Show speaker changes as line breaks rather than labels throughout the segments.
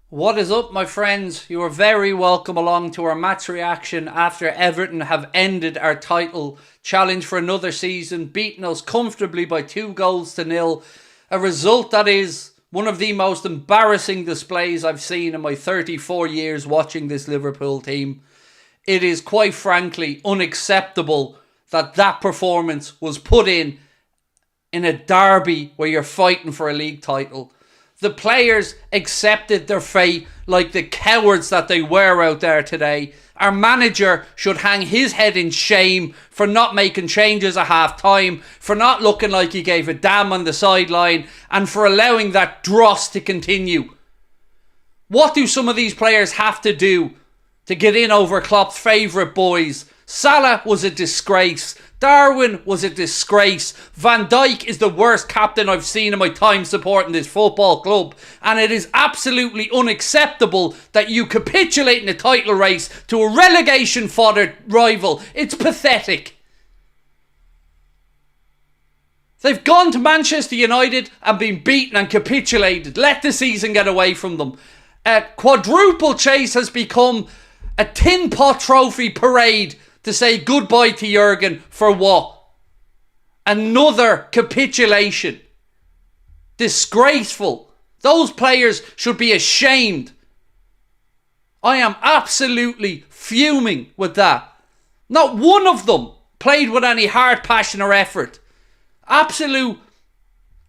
What is up, my friends? You are very welcome along to our match reaction after Everton have ended our title challenge for another season, beating us comfortably by 2-0. A result that is one of the most embarrassing displays I've seen in my 34 years watching this Liverpool team. It is quite frankly unacceptable that that performance was put in a derby where you're fighting for a league title. The players accepted their fate like the cowards that they were out there today. Our manager should hang his head in shame for not making changes at half time, for not looking like he gave a damn on the sideline, and for allowing that dross to continue. What do some of these players have to do to get in over Klopp's favourite boys? Salah was a disgrace. Darwin was a disgrace. Van Dijk is the worst captain I've seen in my time supporting this football club. And it is absolutely unacceptable that you capitulate in a title race to a relegation fodder rival. It's pathetic. They've gone to Manchester United and been beaten and capitulated. Let the season get away from them. A quadruple chase has become a tin pot trophy parade to say goodbye to Jurgen for what? Another capitulation. Disgraceful. Those players should be ashamed. I am absolutely fuming with that. Not one of them played with any heart, passion or effort. Absolute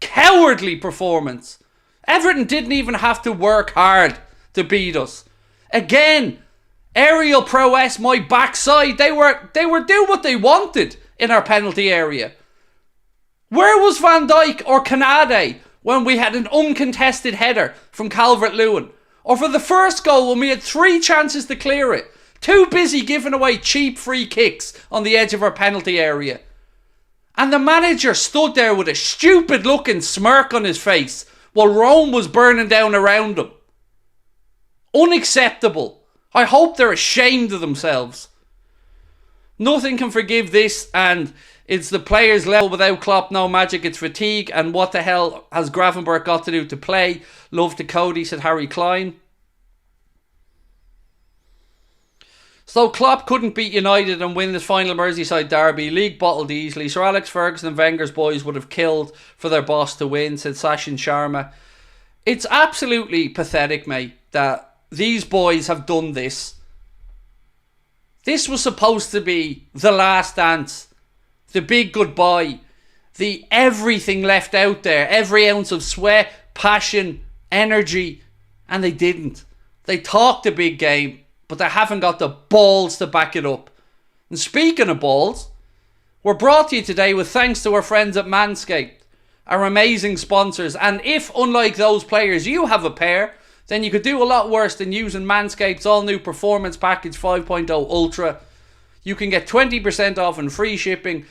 cowardly performance. Everton didn't even have to work hard to beat us. Again, aerial prowess, my backside. They were doing what they wanted in our penalty area. Where was Van Dijk or Canade when we had an uncontested header from Calvert-Lewin? Or for the first goal when we had 3 chances to clear it? Too busy giving away cheap free kicks on the edge of our penalty area. And the manager stood there with a stupid looking smirk on his face while Rome was burning down around him. Unacceptable. I hope they're ashamed of themselves. Nothing can forgive this, and it's the players' level without Klopp, no magic, it's fatigue, and what the hell has Gravenberch got to do to play? Love to Cody, said Harry Klein. So Klopp couldn't beat United and win this final Merseyside derby. League bottled easily. Sir Alex Ferguson and Wenger's boys would have killed for their boss to win, said Sachin Sharma. It's absolutely pathetic, mate, that these boys have done this. This was supposed to be the last dance. The big goodbye. The everything left out there. Every ounce of sweat, passion, energy. And they didn't. They talked a big game, but they haven't got the balls to back it up. And speaking of balls, we're brought to you today with thanks to our friends at Manscaped, our amazing sponsors. And if, unlike those players, you have a pair, then you could do a lot worse than using Manscaped's all-new Performance Package 5.0 Ultra. You can get 20% off and free shipping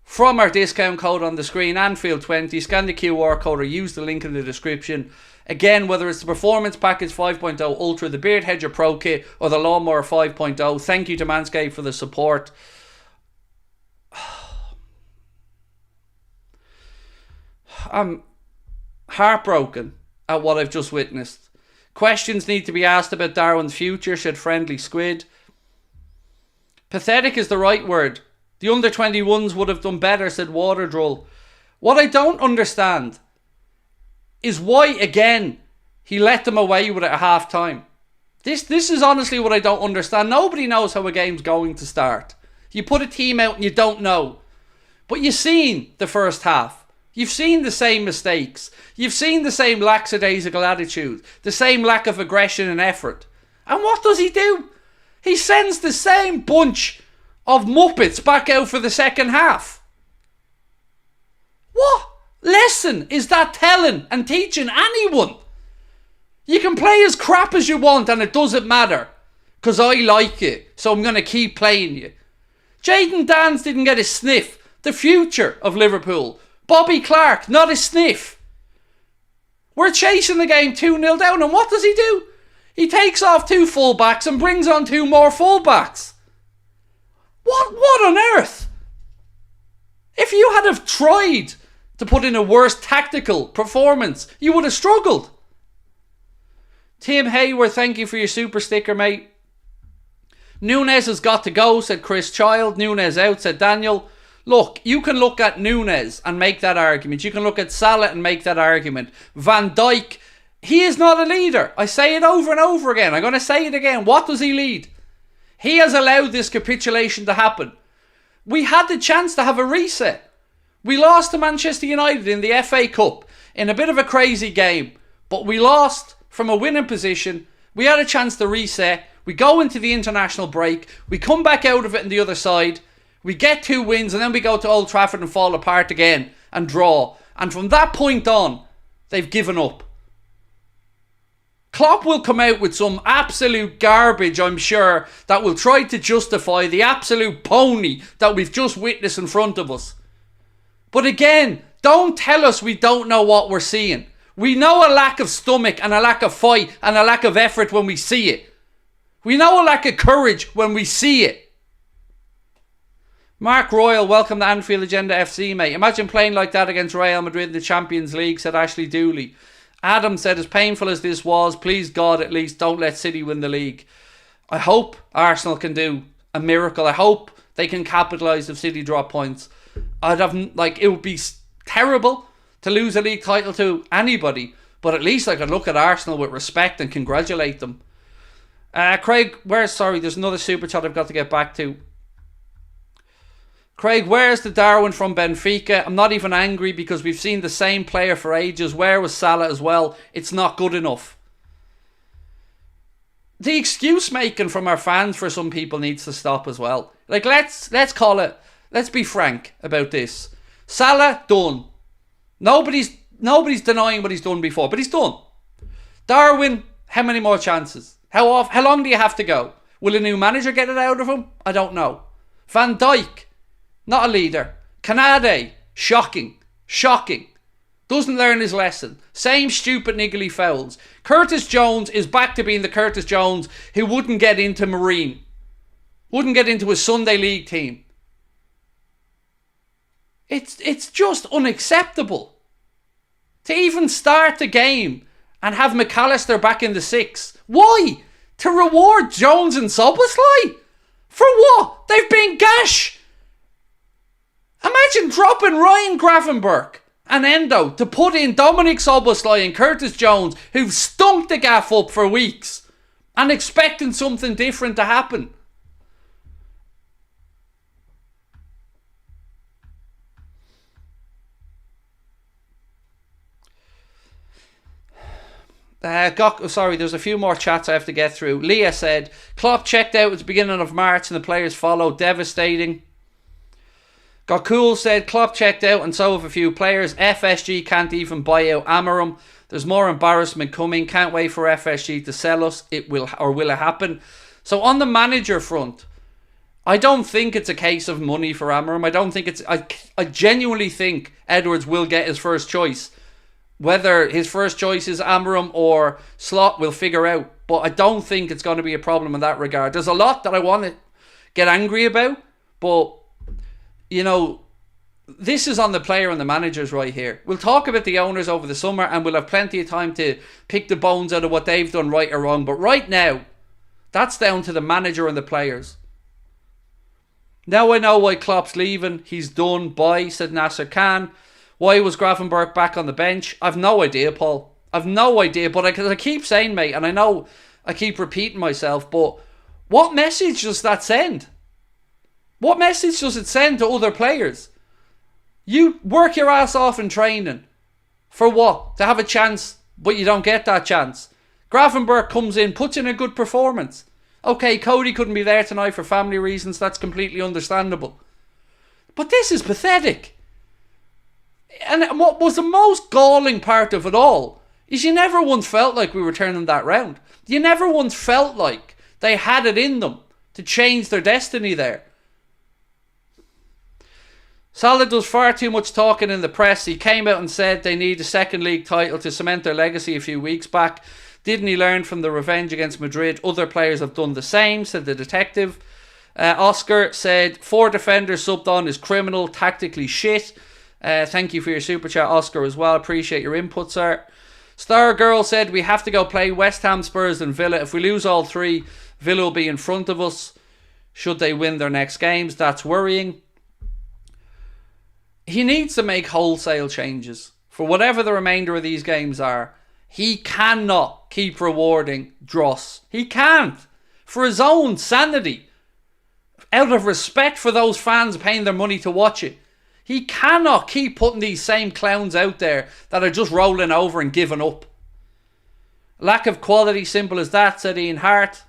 from our discount code on the screen, Anfield20. Scan the QR code or use the link in the description. Again, whether it's the Performance Package 5.0 Ultra, the Beard Hedger Pro Kit, or the Lawnmower 5.0, thank you to Manscaped for the support. I'm heartbroken at what I've just witnessed. Questions need to be asked about Darwin's future, said Friendly Squid. Pathetic is the right word. The under-21s would have done better, said Waterdrull. What I don't understand is why, again, he let them away with it at half-time. This is honestly what I don't understand. Nobody knows how a game's going to start. You put a team out and you don't know. But you've seen the first half. You've seen the same mistakes. You've seen the same lackadaisical attitude. The same lack of aggression and effort. And what does he do? He sends the same bunch of muppets back out for the second half. What lesson is that telling and teaching anyone? You can play as crap as you want and it doesn't matter. Because I like it. So I'm going to keep playing you. Jayden Danns didn't get a sniff. The future of Liverpool. Bobby Clark, not a sniff. We're chasing the game 2-0 down, and what does he do? He takes off 2 fullbacks and brings on 2 more fullbacks. What on earth? If you had have tried to put in a worse tactical performance, you would have struggled. Tim Hayward, thank you for your super sticker, mate. Nunes has got to go, said Chris Child. Nunes out, said Daniel. Look, you can look at Nunes and make that argument. You can look at Salah and make that argument. Van Dijk, he is not a leader. I say it over and over again. I'm going to say it again. What does he lead? He has allowed this capitulation to happen. We had the chance to have a reset. We lost to Manchester United in the FA Cup in a bit of a crazy game. But we lost from a winning position. We had a chance to reset. We go into the international break. We come back out of it on the other side. We get 2 wins and then we go to Old Trafford and fall apart again and draw. And from that point on, they've given up. Klopp will come out with some absolute garbage, I'm sure, that will try to justify the absolute pony that we've just witnessed in front of us. But again, don't tell us we don't know what we're seeing. We know a lack of stomach and a lack of fight and a lack of effort when we see it. We know a lack of courage when we see it. Mark Royal, welcome to Anfield Agenda FC, mate. Imagine playing like that against Real Madrid in the Champions League, said Ashley Dooley. Adam said, as painful as this was, please God, at least don't let City win the league. I hope Arsenal can do a miracle. I hope they can capitalise if City drop points. It would be terrible to lose a league title to anybody, but at least I can look at Arsenal with respect and congratulate them. Craig, there's another super chat I've got to get back to. Craig, where's the Darwin from Benfica? I'm not even angry because we've seen the same player for ages. Where was Salah as well? It's not good enough. The excuse making from our fans for some people needs to stop as well. Like, let's call it, let's be frank about this. Salah, done. Nobody's denying what he's done before, but he's done. Darwin, how many more chances? How long do you have to go? Will a new manager get it out of him? I don't know. Van Dijk, not a leader. Canade, shocking. Doesn't learn his lesson. Same stupid niggly fouls. Curtis Jones is back to being the Curtis Jones who wouldn't get into Marine. Wouldn't get into a Sunday League team. It's just unacceptable. To even start the game and have McAllister back in the 6. Why? To reward Jones and Szoboszlai? For what? They've been gash. Imagine dropping Ryan Gravenberch and Endo to put in Dominic Szoboszlai and Curtis Jones, who've stunk the gaff up for weeks, and expecting something different to happen. There's a few more chats I have to get through. Leah said, Klopp checked out at the beginning of March and the players followed. Devastating. Gokul said, Klopp checked out and so have a few players. FSG can't even buy out Amarim. There's more embarrassment coming. Can't wait for FSG to sell us. Will it happen? So on the manager front, I don't think it's a case of money for Amarim. I genuinely think Edwards will get his first choice. Whether his first choice is Amarim or Slot, we'll figure out. But I don't think it's going to be a problem in that regard. There's a lot that I want to get angry about, but you know, this is on the player and the managers right here. We'll talk about the owners over the summer and we'll have plenty of time to pick the bones out of what they've done right or wrong. But right now, that's down to the manager and the players. Now I know why Klopp's leaving. He's done. Bye, said Nasser Khan. Why was Gravenberch back on the bench? I've no idea, Paul. I've no idea. But I keep saying, mate, and I know I keep repeating myself, but what message does that send? What message does it send to other players? You work your ass off in training. For what? To have a chance, but you don't get that chance. Gravenberch comes in, puts in a good performance. Okay, Cody couldn't be there tonight for family reasons. That's completely understandable. But this is pathetic. And what was the most galling part of it all is you never once felt like we were turning that round. You never once felt like they had it in them to change their destiny there. Salah does far too much talking in the press. He came out and said they need a second league title to cement their legacy a few weeks back. Didn't he learn from the revenge against Madrid? Other players have done the same, said the detective. Oscar said 4 defenders subbed on is criminal, tactically shit. Thank you for your super chat, Oscar, as well. Appreciate your input, sir. Star Girl said we have to go play West Ham, Spurs and Villa. If we lose all three, Villa will be in front of us. Should they win their next games, that's worrying. He needs to make wholesale changes for whatever the remainder of these games are. He cannot keep rewarding dross. He can't. For his own sanity. Out of respect for those fans paying their money to watch it. He cannot keep putting these same clowns out there that are just rolling over and giving up. Lack of quality, simple as that, said Ian Hart.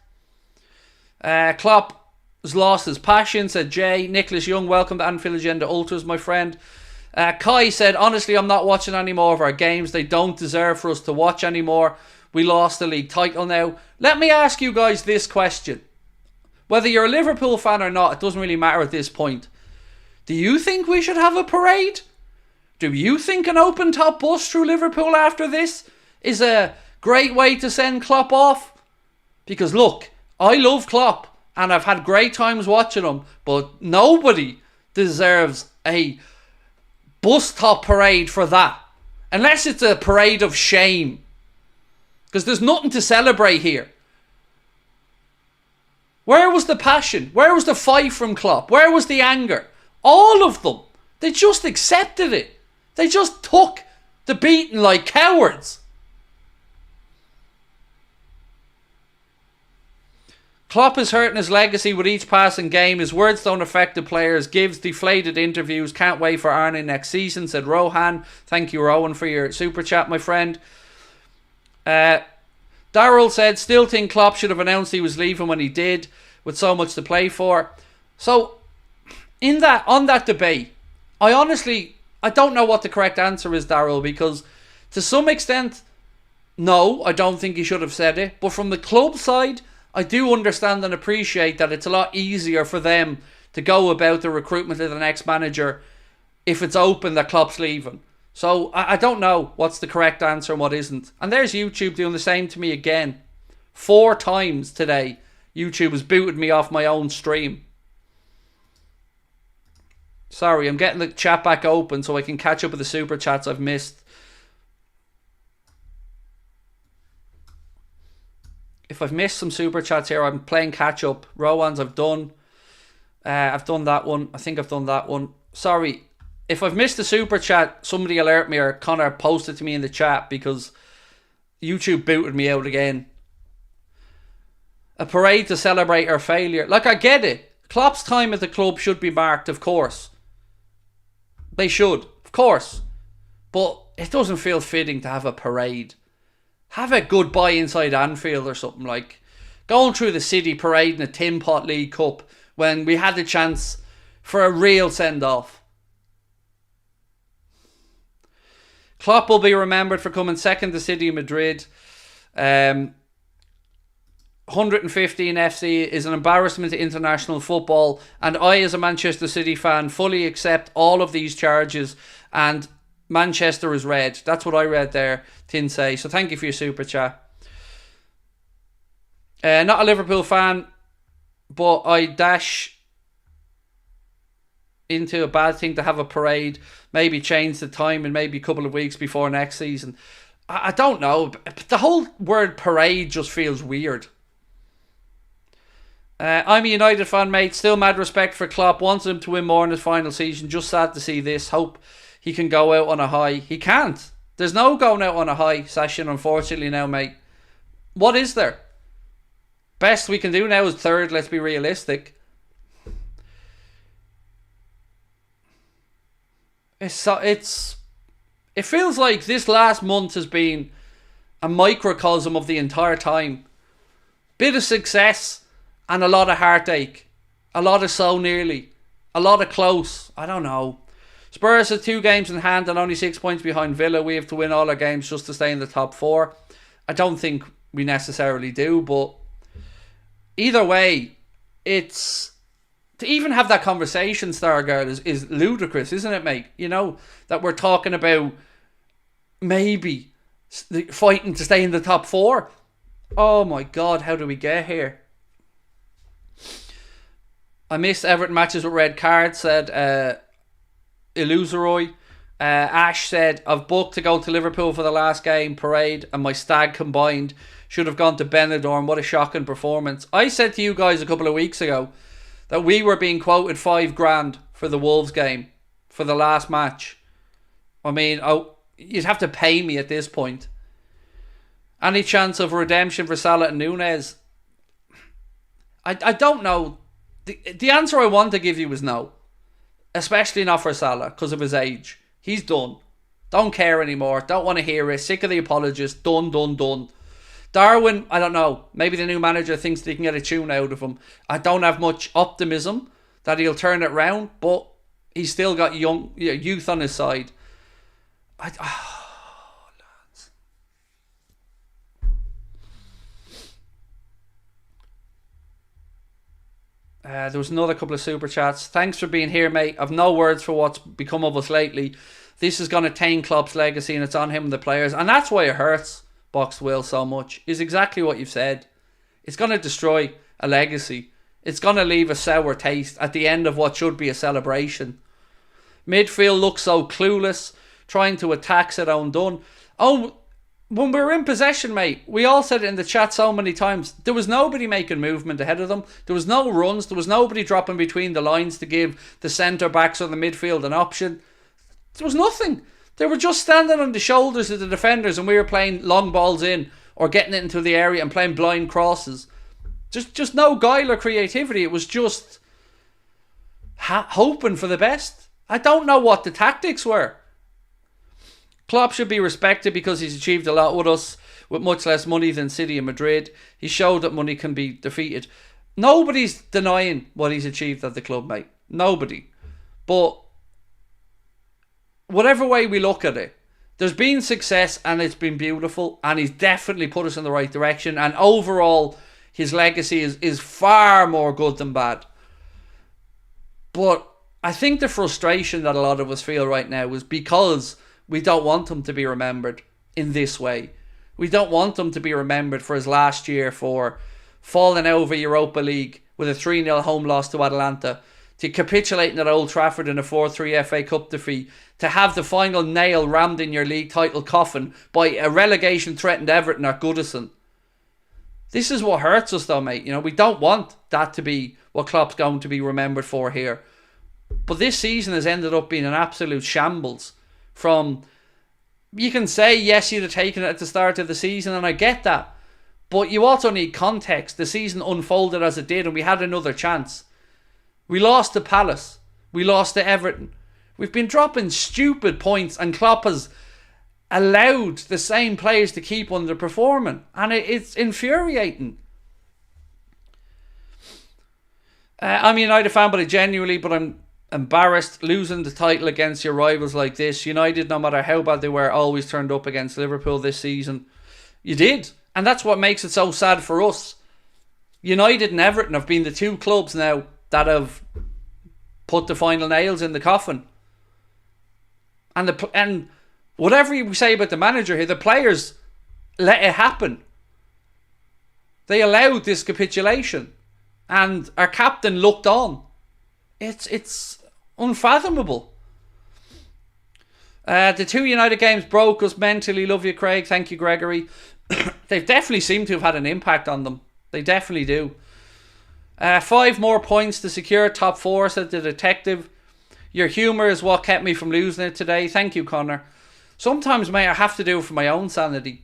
Klopp has lost his passion, said Jay. Nicholas Young, welcome to Anfield Agenda Ultras, my friend. Kai said, honestly, I'm not watching any more of our games. They don't deserve for us to watch anymore. We lost the league title now. Let me ask you guys this question. Whether you're a Liverpool fan or not, it doesn't really matter at this point. Do you think we should have a parade? Do you think an open top bus through Liverpool after this is a great way to send Klopp off? Because look, I love Klopp. And I've had great times watching him. But nobody deserves a bus top parade for that. Unless it's a parade of shame. Because there's nothing to celebrate here. Where was the passion? Where was the fight from Klopp? Where was the anger? All of them. They just accepted it. They just took the beating like cowards. Klopp is hurting his legacy with each passing game. His words don't affect the players. Gives deflated interviews. Can't wait for Arne next season, said Rohan. Thank you, Rowan, for your super chat, my friend. Darryl said, still think Klopp should have announced he was leaving when he did, with so much to play for. So, on that debate, I don't know what the correct answer is, Darryl, because to some extent, no, I don't think he should have said it. But from the club side, I do understand and appreciate that it's a lot easier for them to go about the recruitment of the next manager if it's open that Klopp's leaving. So I don't know what's the correct answer and what isn't. And there's YouTube doing the same to me again. 4 times today, YouTube has booted me off my own stream. Sorry, I'm getting the chat back open so I can catch up with the super chats I've missed. If I've missed some super chats here, I'm playing catch up. Rowan's I've done. I've done that one. I think I've done that one. Sorry. If I've missed a super chat, somebody alert me or Connor post it to me in the chat because YouTube booted me out again. A parade to celebrate our failure. Like, I get it. Klopp's time at the club should be marked, of course. They should, of course. But it doesn't feel fitting to have a parade. Have a goodbye inside Anfield or something, like going through the city parading a Tin Pot League Cup when we had the chance for a real send-off. Klopp will be remembered for coming second to City Madrid. 115 FC is an embarrassment to international football, and I, as a Manchester City fan, fully accept all of these charges, and Manchester is red. That's what I read there, Tinsay. So thank you for your super chat. Not a Liverpool fan, but I dash into a bad thing to have a parade. Maybe change the time and maybe a couple of weeks before next season. I don't know. The whole word parade just feels weird. I'm a United fan, mate. Still mad respect for Klopp. Wants him to win more in his final season. Just sad to see this. Hope he can go out on a high. He can't. There's no going out on a high session, unfortunately, now, mate. What is there? Best we can do now is third. Let's be realistic. It feels like this last month has been a microcosm of the entire time. Bit of success and a lot of heartache. A lot of so nearly. A lot of close. I don't know. Spurs have 2 games in hand and only 6 points behind Villa. We have to win all our games just to stay in the top 4. I don't think we necessarily do, but either way, it's to even have that conversation, Stargirl, is ludicrous, isn't it, mate? You know, that we're talking about maybe fighting to stay in the top 4. Oh my God, how do we get here? I missed Everton matches with red cards, said Illusory. Ash said, I've booked to go to Liverpool for the last game parade and my stag combined. Should have gone to Benidorm. What a shocking performance. I said to you guys a couple of weeks ago that we were being quoted $5,000 for the Wolves game, for the last match. I mean, you'd have to pay me at this point. Any chance of redemption for Salah and Nunez? I don't know. The answer I want to give you is no. Especially not for Salah, because of his age. He's done. Don't care anymore. Don't want to hear it. Sick of the apologists. Done. Darwin, I don't know. Maybe the new manager thinks they can get a tune out of him. I don't have much optimism that he'll turn it round, but he's still got youth on his side. Lads. There was another couple of super chats. Thanks for being here, mate. I've no words for what's become of us lately. This is going to taint Klopp's legacy and it's on him and the players. And that's why it hurts Box Will so much. Is exactly what you've said. It's going to destroy a legacy. It's going to leave a sour taste at the end of what should be a celebration. Midfield looks so clueless, trying to attack, said Owen Dunn. Oh, when we were in possession, mate, we all said it in the chat so many times, there was nobody making movement ahead of them. There was no runs. There was nobody dropping between the lines to give the centre-backs or the midfield an option. There was nothing. They were just standing on the shoulders of the defenders and we were playing long balls in or getting it into the area and playing blind crosses. Just no guile or creativity. It was just hoping for the best. I don't know what the tactics were. Klopp should be respected because he's achieved a lot with us with much less money than City and Madrid. He showed that money can be defeated. Nobody's denying what he's achieved at the club, mate. Nobody. But whatever way we look at it, there's been success and it's been beautiful and he's definitely put us in the right direction, and overall his legacy is far more good than bad. But I think the frustration that a lot of us feel right now is because we don't want him to be remembered in this way. We don't want him to be remembered for his last year for falling over Europa League with a 3-0 home loss to Atalanta, to capitulating at Old Trafford in a 4-3 FA Cup defeat, to have the final nail rammed in your league title coffin by a relegation threatened Everton at Goodison. This is what hurts us though, mate. You know, we don't want that to be what Klopp's going to be remembered for here. But this season has ended up being an absolute shambles. From, you can say, yes, you'd have taken it at the start of the season, and I get that. But you also need context. The season unfolded as it did, and we had another chance. We lost to Palace. We lost to Everton. We've been dropping stupid points, and Klopp has allowed the same players to keep underperforming. And it's infuriating. I'm a United fan, but I'm embarrassed losing the title against your rivals like this. United, no matter how bad they were, always turned up against Liverpool this season. You did. And that's what makes it so sad for us. United and Everton have been the two clubs now that have put the final nails in the coffin. And whatever you say about the manager here, the players let it happen. They allowed this capitulation. And our captain looked on. It's unfathomable. The 2 United games broke us mentally. Love you, Craig. Thank you, Gregory. They've definitely seemed to have had an impact on them. They definitely do. 5 more points to secure top 4, said the detective. Your humour is what kept me from losing it today. Thank you, Connor. Sometimes, mate, I have to do it for my own sanity.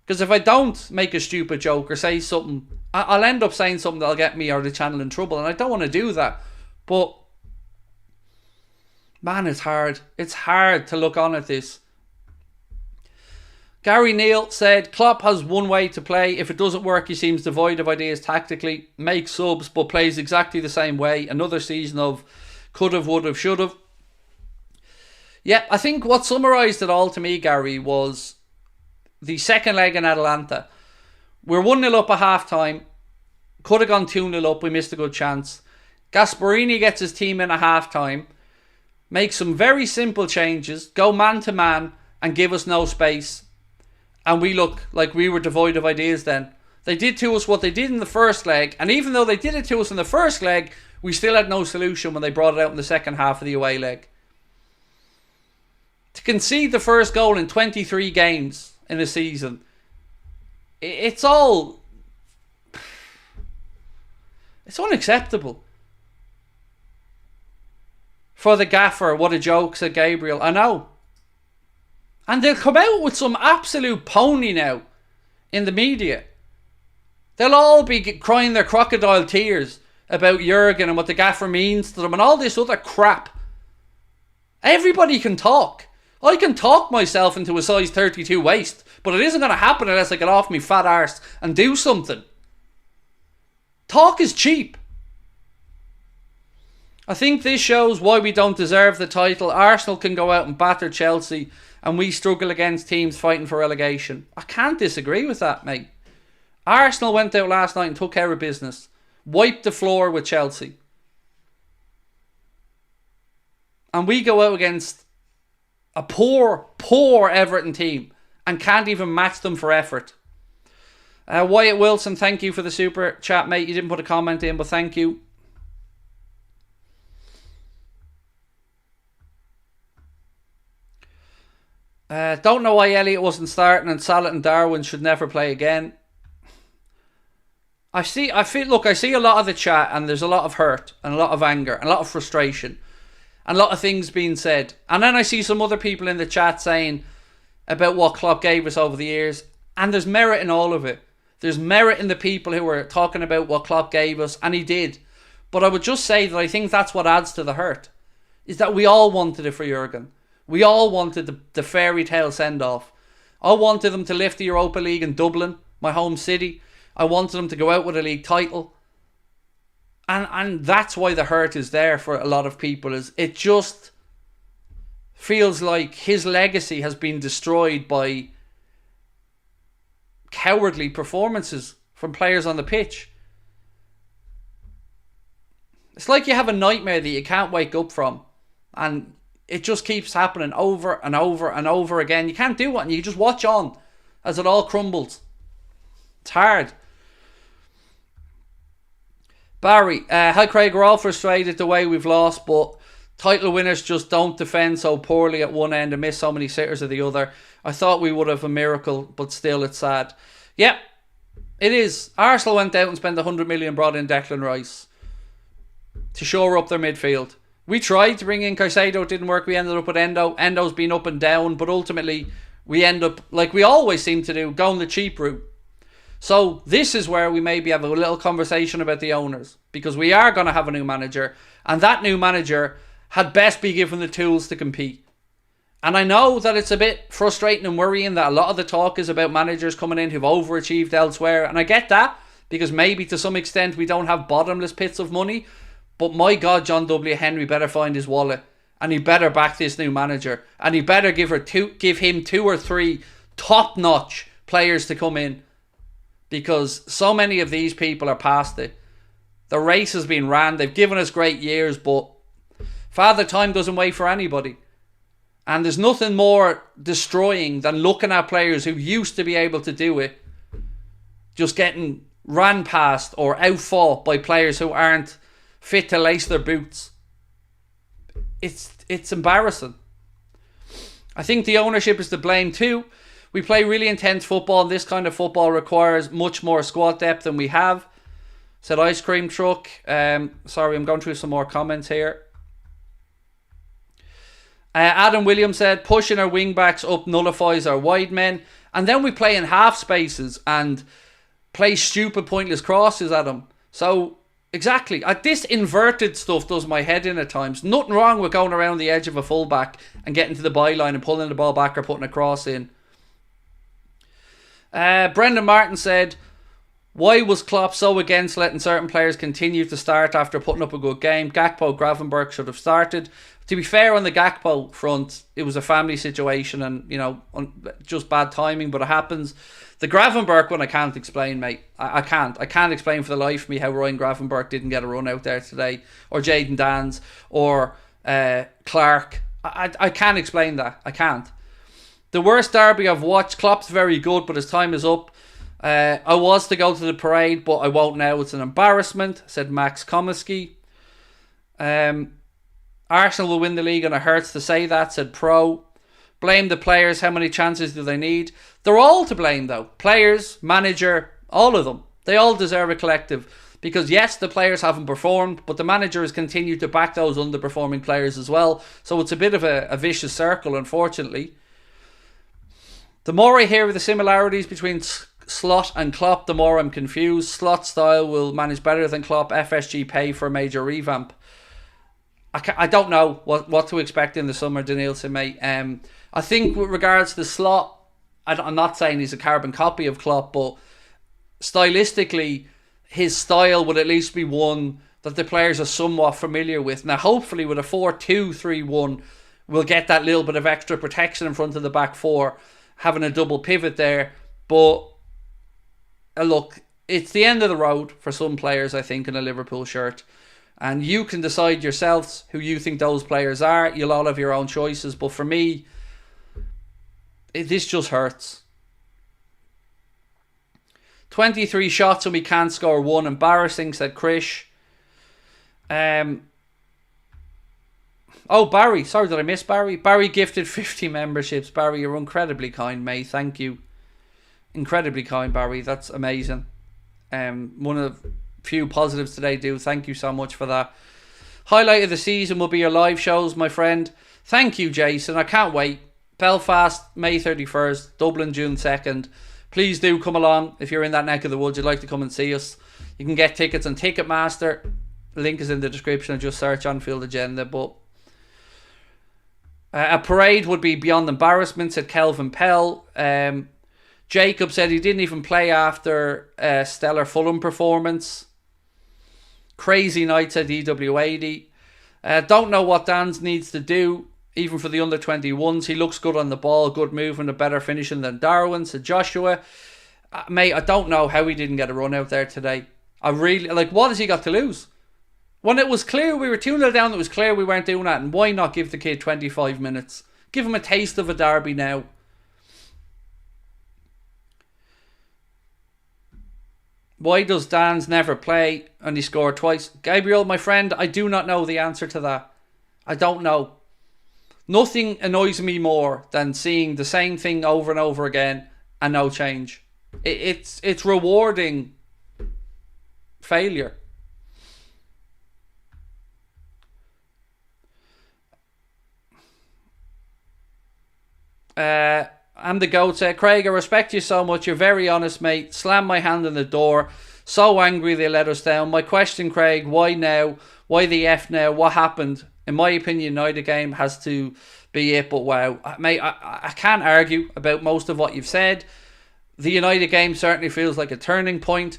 Because if I don't make a stupid joke or say something, I'll end up saying something that'll get me or the channel in trouble. And I don't want to do that. But man, it's hard. It's hard to look on at this. Gary Neal said, Klopp has one way to play. If it doesn't work, he seems devoid of ideas tactically. Makes subs, but plays exactly the same way. Another season of could've, would've, should've. Yeah, I think what summarised it all to me, Gary, was the second leg in Atalanta. We're 1-0 up at half-time. Could have gone 2-0 up. We missed a good chance. Gasperini gets his team in at half-time. Makes some very simple changes. Go man-to-man and give us no space. And we look like we were devoid of ideas then. They did to us what they did in the first leg. And even though they did it to us in the first leg, we still had no solution when they brought it out in the second half of the away leg. To concede the first goal in 23 games in a season, it's unacceptable. For the gaffer, what a joke, said Gabriel. I know. And they'll come out with some absolute pony now in the media. They'll all be crying their crocodile tears about Jurgen and what the gaffer means to them and all this other crap. Everybody can talk. I can talk myself into a size 32 waist, but it isn't going to happen unless I get off me fat arse and do something. Talk is cheap. I think this shows why we don't deserve the title. Arsenal can go out and batter Chelsea and we struggle against teams fighting for relegation. I can't disagree with that, mate. Arsenal went out last night and took care of business. Wiped the floor with Chelsea. And we go out against a poor Everton team and can't even match them for effort. Wyatt Wilson, thank you for the super chat, mate. You didn't put a comment in, but thank you. Don't know why Elliott wasn't starting and Salah and Darwin should never play again. I see a lot of the chat and there's a lot of hurt and a lot of anger and a lot of frustration and a lot of things being said. And then I see some other people in the chat saying about what Klopp gave us over the years, and there's merit in all of it. There's merit in the people who were talking about what Klopp gave us, and he did. But I would just say that I think that's what adds to the hurt, is that we all wanted it for Jurgen. We all wanted the fairy tale send-off. I wanted them to lift the Europa League in Dublin, my home city. I wanted them to go out with a league title. And that's why the hurt is there for a lot of people. Is it just feels like his legacy has been destroyed by cowardly performances from players on the pitch. It's like you have a nightmare that you can't wake up from, and it just keeps happening over and over and over again. You can't do it, and you just watch on as it all crumbles. It's hard. Barry, hi Craig, we're all frustrated the way we've lost, but title winners just don't defend so poorly at one end and miss so many sitters at the other. I thought we would have a miracle, but still it's sad. Yep, it is. Arsenal went out and spent 100 million, brought in Declan Rice to shore up their midfield. We tried to bring in Caicedo, it didn't work. We ended up with Endo. Endo's been up and down, but ultimately we end up, like we always seem to do, going the cheap route. So this is where we maybe have a little conversation about the owners, because we are going to have a new manager, and that new manager had best be given the tools to compete. And I know that it's a bit frustrating and worrying that a lot of the talk is about managers coming in who've overachieved elsewhere, and I get that, because maybe to some extent we don't have bottomless pits of money, but my God, John W. Henry better find his wallet, and he better back this new manager, and he better give him 2 or 3 top-notch players to come in, because so many of these people are past it. The race has been ran. They've given us great years, but Father Time doesn't wait for anybody. And there's nothing more destroying than looking at players who used to be able to do it just getting ran past or outfought by players who aren't fit to lace their boots. It's embarrassing. I think the ownership is to blame too. We play really intense football, and this kind of football requires much more squad depth than we have. Said Ice Cream Truck. Sorry, I'm going through some more comments here. Adam Williams said, pushing our wing backs up nullifies our wide men. And then we play in half spaces and play stupid pointless crosses at them. So, exactly. This inverted stuff does my head in at times. Nothing wrong with going around the edge of a fullback and getting to the byline and pulling the ball back or putting a cross in. Brendan Martin said, why was Klopp so against letting certain players continue to start after putting up a good game? Gakpo, Gravenberch should have started. To be fair, on the Gakpo front, it was a family situation and, just bad timing, but it happens. The Gravenberch one I can't explain, mate. I can't explain for the life of me how Ryan Gravenberch didn't get a run out there today, or Jayden Dans, or Clark. I can't explain that. I can't. The worst derby I've watched. Klopp's very good, but his time is up. I was to go to the parade, but I won't now. It's an embarrassment, said Max Komisky. Arsenal will win the league, and it hurts to say that, said Pro. Blame the players. How many chances do they need? They're all to blame though. Players, manager, all of them. They all deserve a collective. Because yes, the players haven't performed, but the manager has continued to back those underperforming players as well. So it's a bit of a vicious circle, unfortunately. The more I hear of the similarities between Slot and Klopp, the more I'm confused. Slot's style will manage better than Klopp. FSG pay for a major revamp. I don't know what to expect in the summer, Danielson, mate. I think with regards to Slot, I'm not saying he's a carbon copy of Klopp, but stylistically, his style would at least be one that the players are somewhat familiar with. Now, hopefully with a 4-2-3-1, we'll get that little bit of extra protection in front of the back four, having a double pivot there. But look, it's the end of the road for some players, I think, in a Liverpool shirt. And you can decide yourselves who you think those players are. You'll all have your own choices. But for me, this just hurts. 23 shots and we can't score one. Embarrassing, said Krish. Oh, Barry. Sorry, did I miss Barry? Barry gifted 50 memberships. Barry, you're incredibly kind, mate. Thank you. Incredibly kind, Barry. That's amazing. One of the few positives today, dude. Thank you so much for that. Highlight of the season will be your live shows, my friend. Thank you, Jason. I can't wait. Belfast, May 31st. Dublin, June 2nd. Please do come along if you're in that neck of the woods. You'd like to come and see us. You can get tickets on Ticketmaster. The link is in the description. And just search Anfield Agenda. But a parade would be beyond embarrassment, said Kelvin Pell. Jacob said he didn't even play after a stellar Fulham performance. Crazy night, said EW80. Don't know what Dan's needs to do, even for the under-21s. He looks good on the ball, good movement, a better finishing than Darwin, said Joshua. Mate, I don't know how he didn't get a run out there today. I really, what has he got to lose? When it was clear we were 2-0 down, it was clear we weren't doing that. And why not give the kid 25 minutes? Give him a taste of a derby now. Why does Dan's never play and he scored twice? Gabriel, my friend, I do not know the answer to that. I don't know. Nothing annoys me more than seeing the same thing over and over again and no change. It's rewarding failure. I'm the goat, said Craig, I respect you so much. You're very honest, mate. Slam my hand in the door. So angry they let us down. My question, Craig, why now? Why the F now? What happened? In my opinion, United game has to be it, but wow. Mate, I can't argue about most of what you've said. The United game certainly feels like a turning point.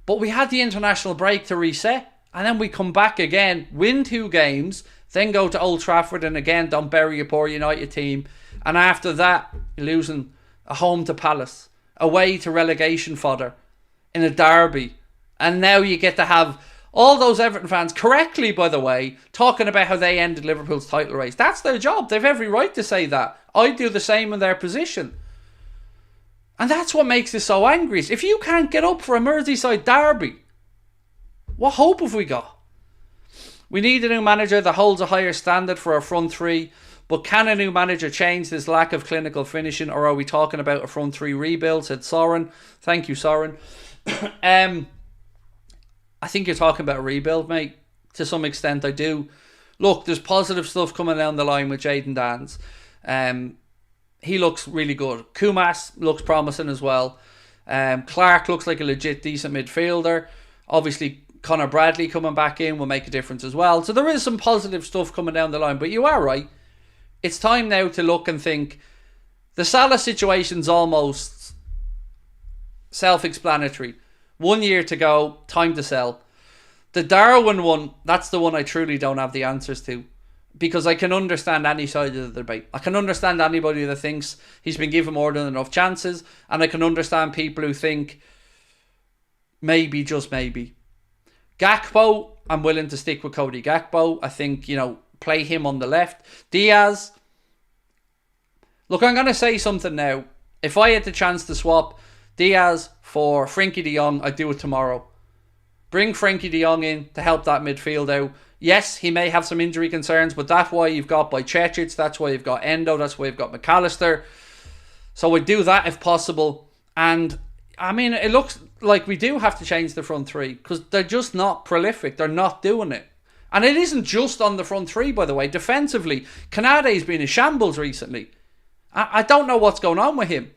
But we had the international break to reset. And then we come back again, win 2 games, then go to Old Trafford and again don't bury a poor United team. And after that, you're losing a home to Palace, away to relegation fodder, in a derby. And now you get to have all those Everton fans, correctly by the way, talking about how they ended Liverpool's title race. That's their job. They've every right to say that. I'd do the same in their position. And that's what makes this so angry. If you can't get up for a Merseyside derby, what hope have we got? We need a new manager that holds a higher standard for our front three. But can a new manager change this lack of clinical finishing, or are we talking about a front three rebuild, said Soren. Thank you, Soren. I think you're talking about a rebuild, mate. To some extent, I do. Look, there's positive stuff coming down the line with Jayden Danns. He looks really good. Kumas looks promising as well. Clark looks like a legit decent midfielder. Obviously, Connor Bradley coming back in will make a difference as well. So there is some positive stuff coming down the line. But you are right. It's time now to look and think. The Salah situation's almost self-explanatory. 1 year to go, time to sell. The Darwin one, that's the one I truly don't have the answers to. Because I can understand any side of the debate. I can understand anybody that thinks he's been given more than enough chances. And I can understand people who think maybe, just maybe. Gakpo, I'm willing to stick with Cody Gakpo. I think, play him on the left. Diaz. Look, I'm going to say something now. If I had the chance to swap Diaz for Frenkie de Jong, I'd do it tomorrow. Bring Frenkie de Jong in to help that midfield out. Yes, he may have some injury concerns, but that's why you've got Bajcetic, that's why you've got Endo, that's why you've got McAllister. So we do that if possible. And I mean, it looks like we do have to change the front three because they're just not prolific. They're not doing it. And it isn't just on the front three, by the way. Defensively, Canade's been in shambles recently. I don't know what's going on with him.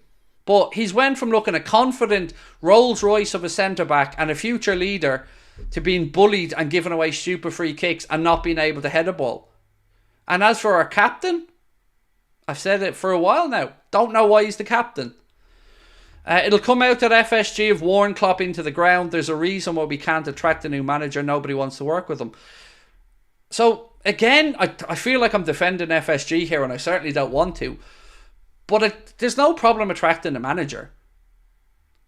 But he's went from looking a confident Rolls Royce of a centre-back and a future leader to being bullied and giving away stupid free kicks and not being able to head a ball. And as for our captain, I've said it for a while now. Don't know why he's the captain. It'll come out that FSG have worn Klopp into the ground. There's a reason why we can't attract a new manager. Nobody wants to work with him. So, again, I feel like I'm defending FSG here, and I certainly don't want to. But there's no problem attracting a manager.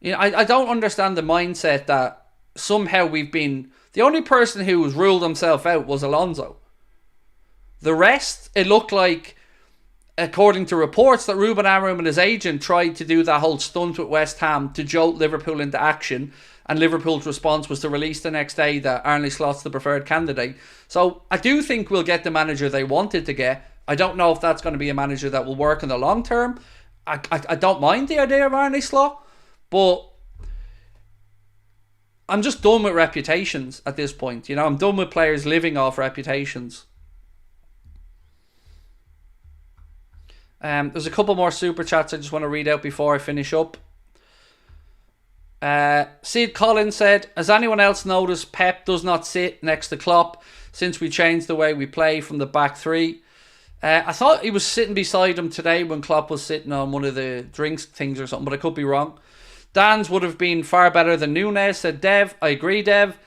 You know, I don't understand the mindset that somehow we've been... The only person who's ruled himself out was Alonso. The rest, it looked like, according to reports, that Ruben Amorim and his agent tried to do that whole stunt with West Ham to jolt Liverpool into action, and Liverpool's response was to release the next day that Arne Slot's the preferred candidate. So I do think we'll get the manager they wanted to get. I don't know if that's going to be a manager that will work in the long term. I don't mind the idea of Arne Slot, but I'm just done with reputations at this point. You know, I'm done with players living off reputations. There's a couple more super chats I just want to read out before I finish up. Sid Collins said, has anyone else noticed Pep does not sit next to Klopp since we changed the way we play from the back three? I thought he was sitting beside him today when Klopp was sitting on one of the drinks things or something, but I could be wrong. Dan's would have been far better than Nunes, said Dev. I agree, Dev.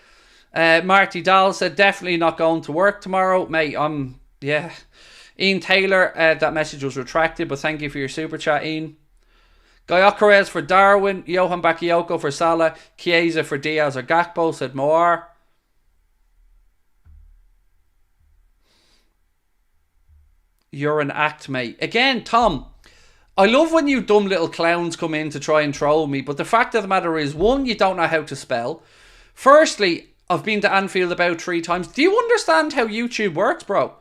Marty Dahl said, definitely not going to work tomorrow. Mate, yeah. Ian Taylor, that message was retracted, but thank you for your super chat, Ian. Gyökeres for Darwin, Johan Bakayoko for Salah, Chiesa for Diaz or Gakpo, said Moar. You're an act, mate. Again, Tom, I love when you dumb little clowns come in to try and troll me, but the fact of the matter is, one, you don't know how to spell. Firstly, I've been to Anfield about 3 times. Do you understand how YouTube works, bro?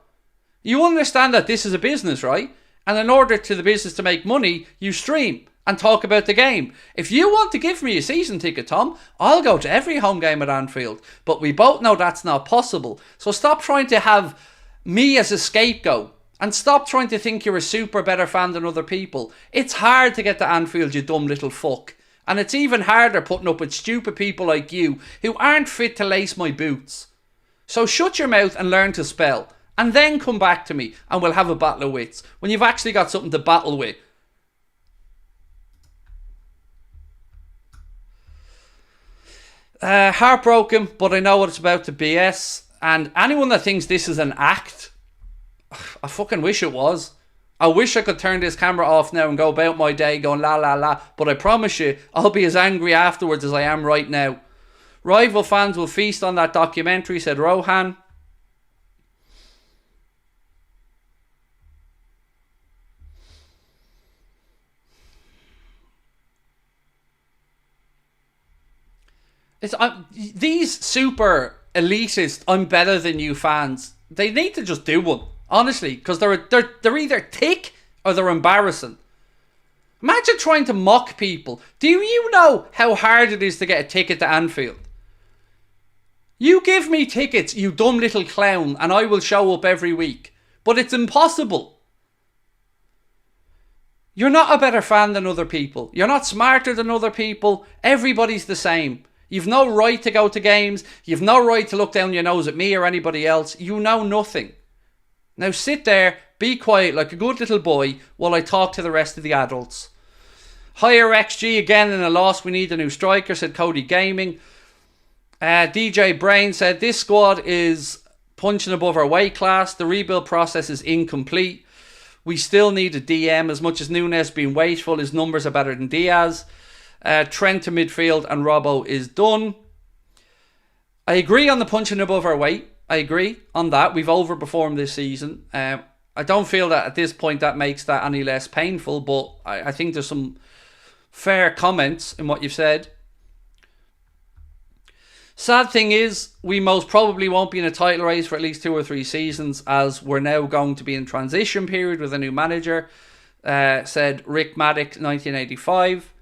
You understand that this is a business, right? And in order to the business to make money, you stream and talk about the game. If you want to give me a season ticket, Tom, I'll go to every home game at Anfield. But we both know that's not possible. So stop trying to have me as a scapegoat. And stop trying to think you're a super better fan than other people. It's hard to get to Anfield, you dumb little fuck. And it's even harder putting up with stupid people like you who aren't fit to lace my boots. So shut your mouth and learn to spell. And then come back to me and we'll have a battle of wits. When you've actually got something to battle with. Heartbroken, but I know what it's about to BS. And anyone that thinks this is an act, I fucking wish it was. I wish I could turn this camera off now and go about my day going la la la. But I promise you, I'll be as angry afterwards as I am right now. Rival fans will feast on that documentary, said Rohan. These super elitist, I'm better than you fans, they need to just do one. Honestly, because they're either thick or they're embarrassing. Imagine trying to mock people. Do you know how hard it is to get a ticket to Anfield? You give me tickets, you dumb little clown, and I will show up every week. But it's impossible. You're not a better fan than other people. You're not smarter than other people. Everybody's the same. You've no right to go to games. You've no right to look down your nose at me or anybody else. You know nothing. Now sit there, be quiet like a good little boy while I talk to the rest of the adults. Higher XG again in a loss. We need a new striker, said Cody Gaming. DJ Brain said, this squad is punching above our weight class. The rebuild process is incomplete. We still need a DM. As much as Nunes being wasteful, his numbers are better than Diaz. Trent to midfield and Robbo is done. I agree on the punching above our weight. I agree on that. We've overperformed this season. I don't feel that at this point that makes that any less painful, but I think there's some fair comments in what you've said. Sad thing is, we most probably won't be in a title race for at least 2 or 3 seasons, as we're now going to be in transition period with a new manager, said Rick Maddock, 1985.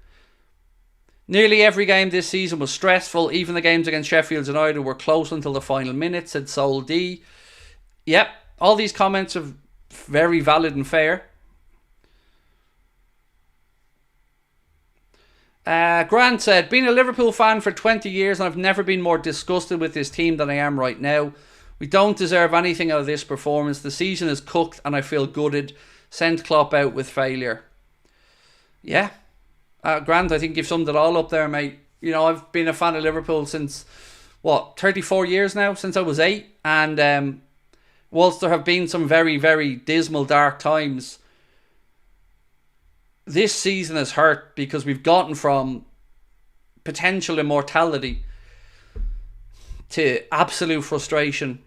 Nearly every game this season was stressful. Even the games against Sheffield United were close until the final minute, said Sol D. Yep, all these comments are very valid and fair. Grant said, being a Liverpool fan for 20 years and I've never been more disgusted with this team than I am right now. We don't deserve anything out of this performance. The season is cooked and I feel gutted. Sent Klopp out with failure. Yeah. Grant, I think you've summed it all up there, mate. You know, I've been a fan of Liverpool since, 34 years now? Since I was 8. And whilst there have been some very, very dismal, dark times, this season has hurt because we've gotten from potential immortality to absolute frustration.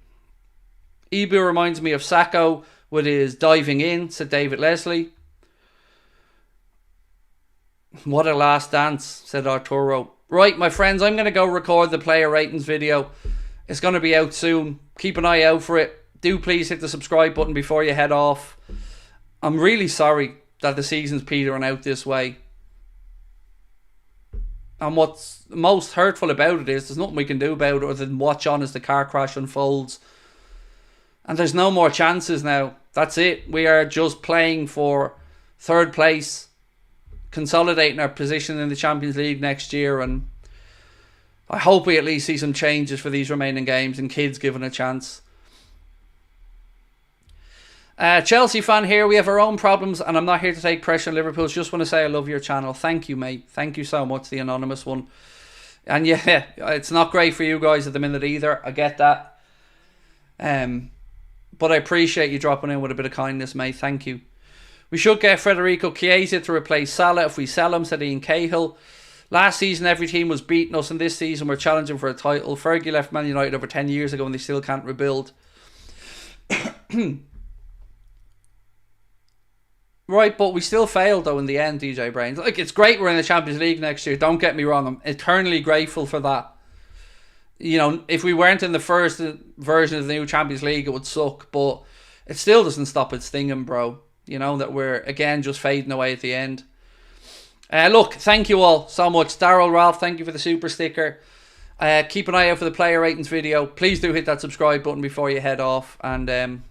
Ibu reminds me of Sacco with his diving in, said David Leslie. What a last dance, said Arturo. Right, my friends, I'm going to go record the player ratings video. It's going to be out soon. Keep an eye out for it. Do please hit the subscribe button before you head off. I'm really sorry that the season's petering out this way. And what's most hurtful about it is there's nothing we can do about it other than watch on as the car crash unfolds. And there's no more chances now. That's it. We are just playing for third place, consolidating our position in the Champions League next year, and I hope we at least see some changes for these remaining games and kids given a chance. Chelsea fan here. We have our own problems and I'm not here to take pressure on Liverpool. Just want to say I love your channel. Thank you, mate. Thank you so much, the anonymous one. And yeah, it's not great for you guys at the minute either. I get that. But I appreciate you dropping in with a bit of kindness, mate. Thank you. We should get Federico Chiesa to replace Salah if we sell him, said Ian Cahill. Last season every team was beating us and this season we're challenging for a title. Fergie left Man United over 10 years ago and they still can't rebuild. Right, but we still failed though in the end, DJ Brains. Like, it's great we're in the Champions League next year. Don't get me wrong. I'm eternally grateful for that. You know, if we weren't in the first version of the new Champions League, it would suck. But it still doesn't stop it stinging, bro. You know, that we're, again, just fading away at the end. Look, thank you all so much. Daryl Ralph, thank you for the super sticker. Keep an eye out for the player ratings video. Please do hit that subscribe button before you head off. And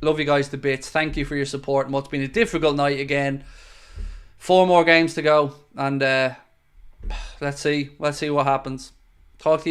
love you guys to bits. Thank you for your support and what's been a difficult night again. 4 more games to go. And let's see what happens. Talk to you soon.